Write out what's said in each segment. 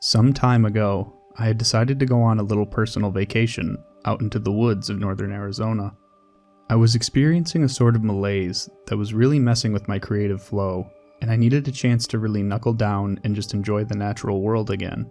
Some time ago, I had decided to go on a little personal vacation out into the woods of northern Arizona. I was experiencing a sort of malaise that was really messing with my creative flow, and I needed a chance to really knuckle down and just enjoy the natural world again.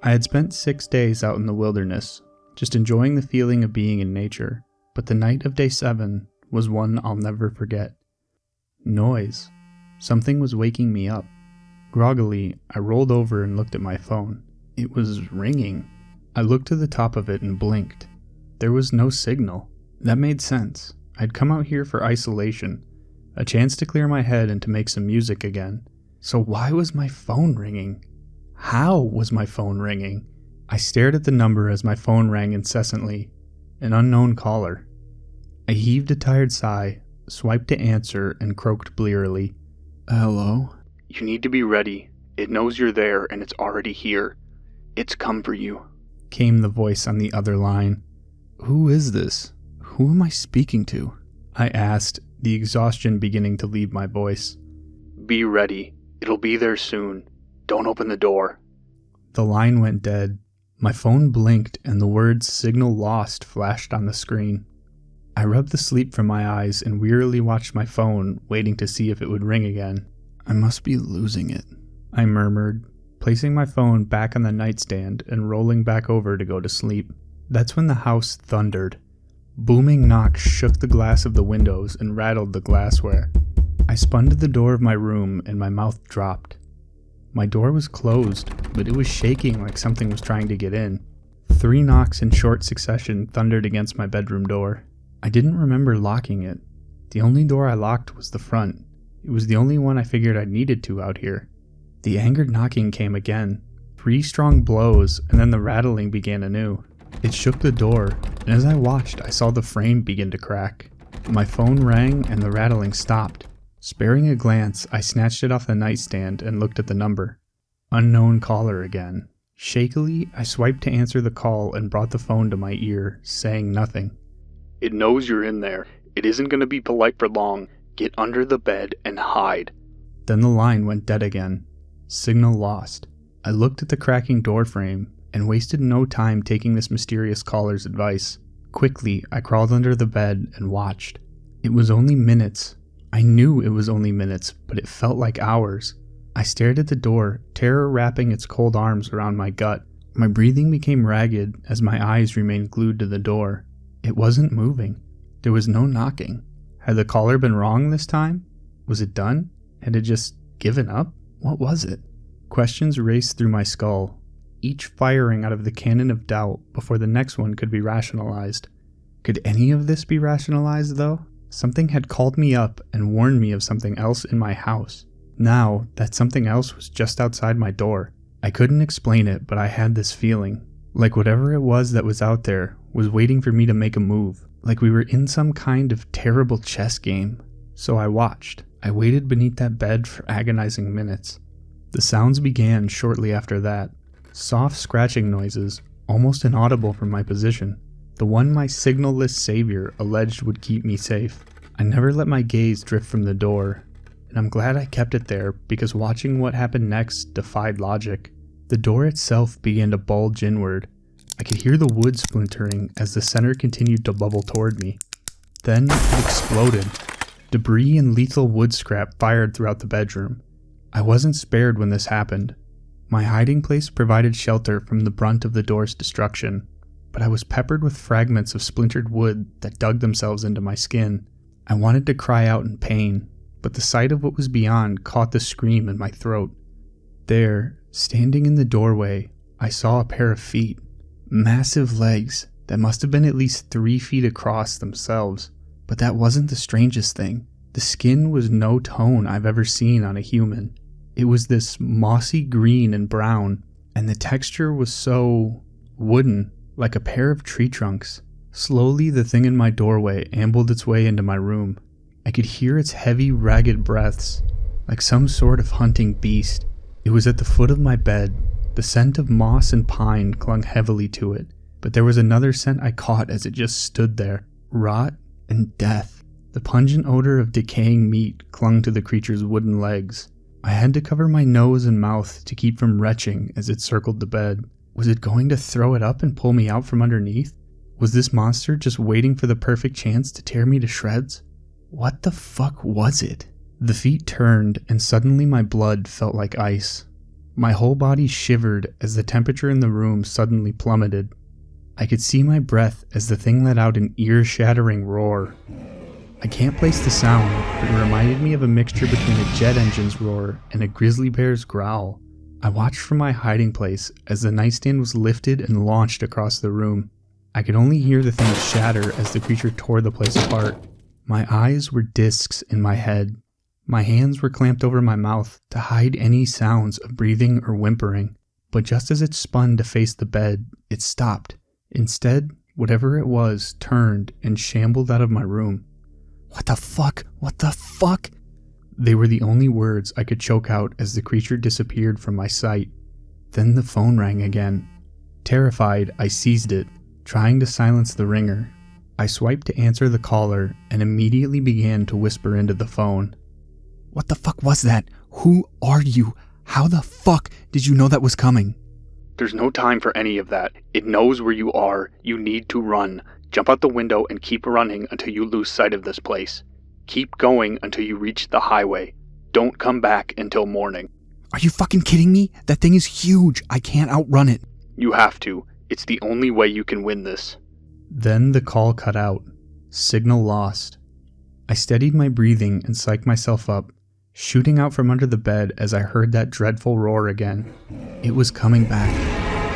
I had spent 6 days out in the wilderness, just enjoying the feeling of being in nature, but the night of day 7 was one I'll never forget. Noise. Something was waking me up. Groggily, I rolled over and looked at my phone. It was ringing. I looked to the top of it and blinked. There was no signal. That made sense. I'd come out here for isolation, a chance to clear my head and to make some music again. So why was my phone ringing? How was my phone ringing? I stared at the number as my phone rang incessantly. An unknown caller. I heaved a tired sigh, swiped to answer, and croaked blearily. Hello? You need to be ready. It knows you're there and it's already here. It's come for you, came the voice on the other line. Who is this? Who am I speaking to? I asked, the exhaustion beginning to leave my voice. Be ready. It'll be there soon. Don't open the door. The line went dead. My phone blinked and the words "signal lost" flashed on the screen. I rubbed the sleep from my eyes and wearily watched my phone, waiting to see if it would ring again. I must be losing it, I murmured, placing my phone back on the nightstand and rolling back over to go to sleep. That's when the house thundered. Booming knocks shook the glass of the windows and rattled the glassware. I spun to the door of my room and my mouth dropped. My door was closed, but it was shaking like something was trying to get in. 3 knocks in short succession thundered against my bedroom door. I didn't remember locking it. The only door I locked was the front. It was the only one I figured I needed to out here. The angered knocking came again. 3 strong blows, and then the rattling began anew. It shook the door, and as I watched, I saw the frame begin to crack. My phone rang, and the rattling stopped. Sparing a glance, I snatched it off the nightstand and looked at the number. Unknown caller again. Shakily, I swiped to answer the call and brought the phone to my ear, saying nothing. It knows you're in there. It isn't going to be polite for long. Get under the bed and hide. Then the line went dead again. Signal lost. I looked at the cracking door frame and wasted no time taking this mysterious caller's advice. Quickly, I crawled under the bed and watched. It was only minutes. I knew it was only minutes, but it felt like hours. I stared at the door, terror wrapping its cold arms around my gut. My breathing became ragged as my eyes remained glued to the door. It wasn't moving. There was no knocking. Had the caller been wrong this time? Was it done? Had it just given up? What was it? Questions raced through my skull, each firing out of the cannon of doubt before the next one could be rationalized. Could any of this be rationalized, though? Something had called me up and warned me of something else in my house. Now, that something else was just outside my door. I couldn't explain it, but I had this feeling. Like whatever it was that was out there was waiting for me to make a move. Like we were in some kind of terrible chess game. So I watched. I waited beneath that bed for agonizing minutes. The sounds began shortly after that. Soft scratching noises, almost inaudible from my position. The one my signal-less savior alleged would keep me safe. I never let my gaze drift from the door, and I'm glad I kept it there because watching what happened next defied logic. The door itself began to bulge inward. I could hear the wood splintering as the center continued to bubble toward me. Then it exploded. Debris and lethal wood scrap fired throughout the bedroom. I wasn't spared when this happened. My hiding place provided shelter from the brunt of the door's destruction, but I was peppered with fragments of splintered wood that dug themselves into my skin. I wanted to cry out in pain, but the sight of what was beyond caught the scream in my throat. There, standing in the doorway, I saw a pair of feet. Massive legs that must have been at least 3 feet across themselves. But that wasn't the strangest thing. The skin was no tone I've ever seen on a human. It was this mossy green and brown, and the texture was so wooden, like a pair of tree trunks. Slowly, the thing in my doorway ambled its way into my room. I could hear its heavy, ragged breaths, like some sort of hunting beast. It was at the foot of my bed. The scent of moss and pine clung heavily to it, but there was another scent I caught as it just stood there. Rot and death. The pungent odor of decaying meat clung to the creature's wooden legs. I had to cover my nose and mouth to keep from retching as it circled the bed. Was it going to throw it up and pull me out from underneath? Was this monster just waiting for the perfect chance to tear me to shreds? What the fuck was it? The feet turned and suddenly my blood felt like ice. My whole body shivered as the temperature in the room suddenly plummeted. I could see my breath as the thing let out an ear-shattering roar. I can't place the sound, but it reminded me of a mixture between a jet engine's roar and a grizzly bear's growl. I watched from my hiding place as the nightstand was lifted and launched across the room. I could only hear the thing shatter as the creature tore the place apart. My eyes were discs in my head. My hands were clamped over my mouth to hide any sounds of breathing or whimpering. But just as it spun to face the bed, it stopped. Instead, whatever it was turned and shambled out of my room. What the fuck? What the fuck? They were the only words I could choke out as the creature disappeared from my sight. Then the phone rang again. Terrified, I seized it, trying to silence the ringer. I swiped to answer the caller and immediately began to whisper into the phone. What the fuck was that? Who are you? How the fuck did you know that was coming? There's no time for any of that. It knows where you are. You need to run. Jump out the window and keep running until you lose sight of this place. Keep going until you reach the highway. Don't come back until morning. Are you fucking kidding me? That thing is huge. I can't outrun it. You have to. It's the only way you can win this. Then the call cut out. Signal lost. I steadied my breathing and psyched myself up, shooting out from under the bed as I heard that dreadful roar again. It was coming back.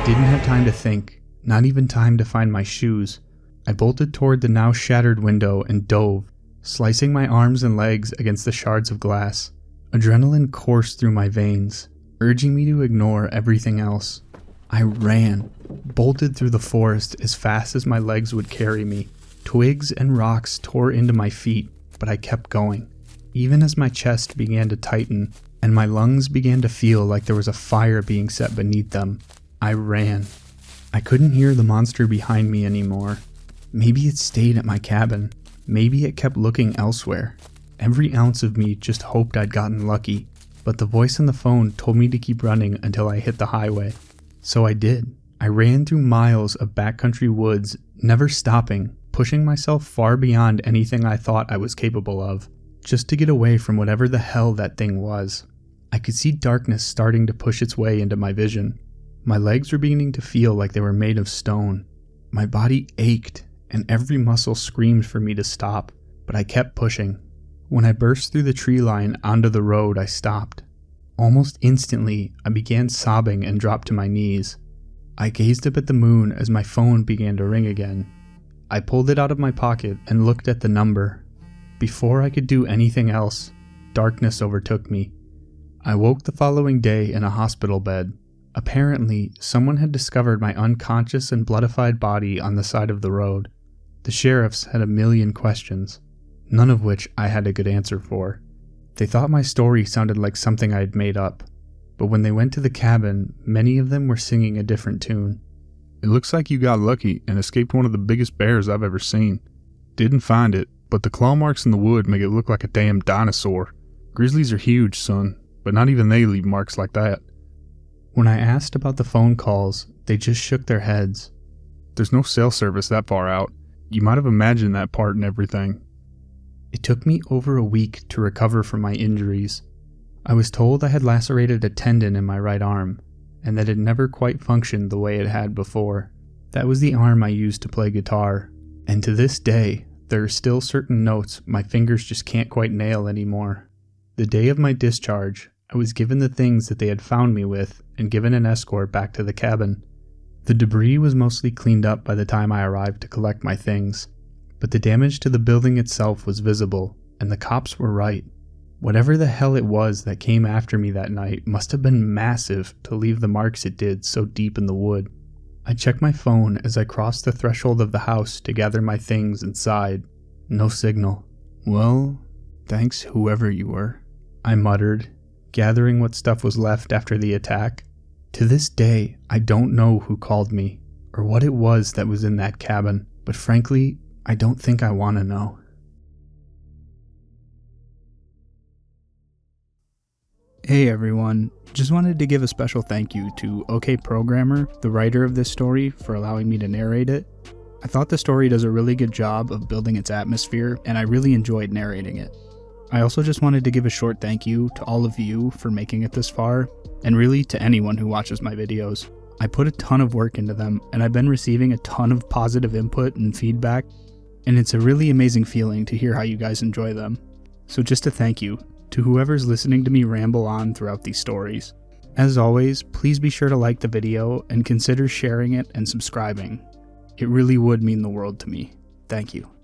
Didn't have time to think, not even time to find my shoes. I bolted toward the now shattered window and dove, slicing my arms and legs against the shards of glass. Adrenaline coursed through my veins, urging me to ignore everything else. I ran, bolted through the forest as fast as my legs would carry me. Twigs and rocks tore into my feet, but I kept going. Even as my chest began to tighten and my lungs began to feel like there was a fire being set beneath them, I ran. I couldn't hear the monster behind me anymore. Maybe it stayed at my cabin. Maybe it kept looking elsewhere. Every ounce of me just hoped I'd gotten lucky, but the voice on the phone told me to keep running until I hit the highway. So I did. I ran through miles of backcountry woods, never stopping, pushing myself far beyond anything I thought I was capable of, just to get away from whatever the hell that thing was. I could see darkness starting to push its way into my vision. My legs were beginning to feel like they were made of stone. My body ached, and every muscle screamed for me to stop, but I kept pushing. When I burst through the tree line onto the road, I stopped. Almost instantly, I began sobbing and dropped to my knees. I gazed up at the moon as my phone began to ring again. I pulled it out of my pocket and looked at the number. Before I could do anything else, darkness overtook me. I woke the following day in a hospital bed. Apparently, someone had discovered my unconscious and bloodified body on the side of the road. The sheriffs had a million questions, none of which I had a good answer for. They thought my story sounded like something I had made up, but when they went to the cabin, many of them were singing a different tune. It looks like you got lucky and escaped one of the biggest bears I've ever seen. Didn't find it, but the claw marks in the wood make it look like a damn dinosaur. Grizzlies are huge, son, but not even they leave marks like that. When I asked about the phone calls, they just shook their heads. There's no cell service that far out. You might have imagined that part and everything. It took me over a week to recover from my injuries. I was told I had lacerated a tendon in my right arm, and that it never quite functioned the way it had before. That was the arm I used to play guitar, and to this day, there are still certain notes my fingers just can't quite nail anymore. The day of my discharge, I was given the things that they had found me with and given an escort back to the cabin. The debris was mostly cleaned up by the time I arrived to collect my things, but the damage to the building itself was visible, and the cops were right. Whatever the hell it was that came after me that night must have been massive to leave the marks it did so deep in the wood. I checked my phone as I crossed the threshold of the house to gather my things inside. No signal. Well, thanks whoever you were, I muttered, gathering what stuff was left after the attack. To this day, I don't know who called me, or what it was that was in that cabin, but frankly, I don't think I want to know. Hey everyone, just wanted to give a special thank you to OK Programmer, the writer of this story, for allowing me to narrate it. I thought the story does a really good job of building its atmosphere, and I really enjoyed narrating it. I also just wanted to give a short thank you to all of you for making it this far, and really to anyone who watches my videos. I put a ton of work into them, and I've been receiving a ton of positive input and feedback, and it's a really amazing feeling to hear how you guys enjoy them. So just a thank you to whoever's listening to me ramble on throughout these stories. As always, please be sure to like the video and consider sharing it and subscribing. It really would mean the world to me. Thank you.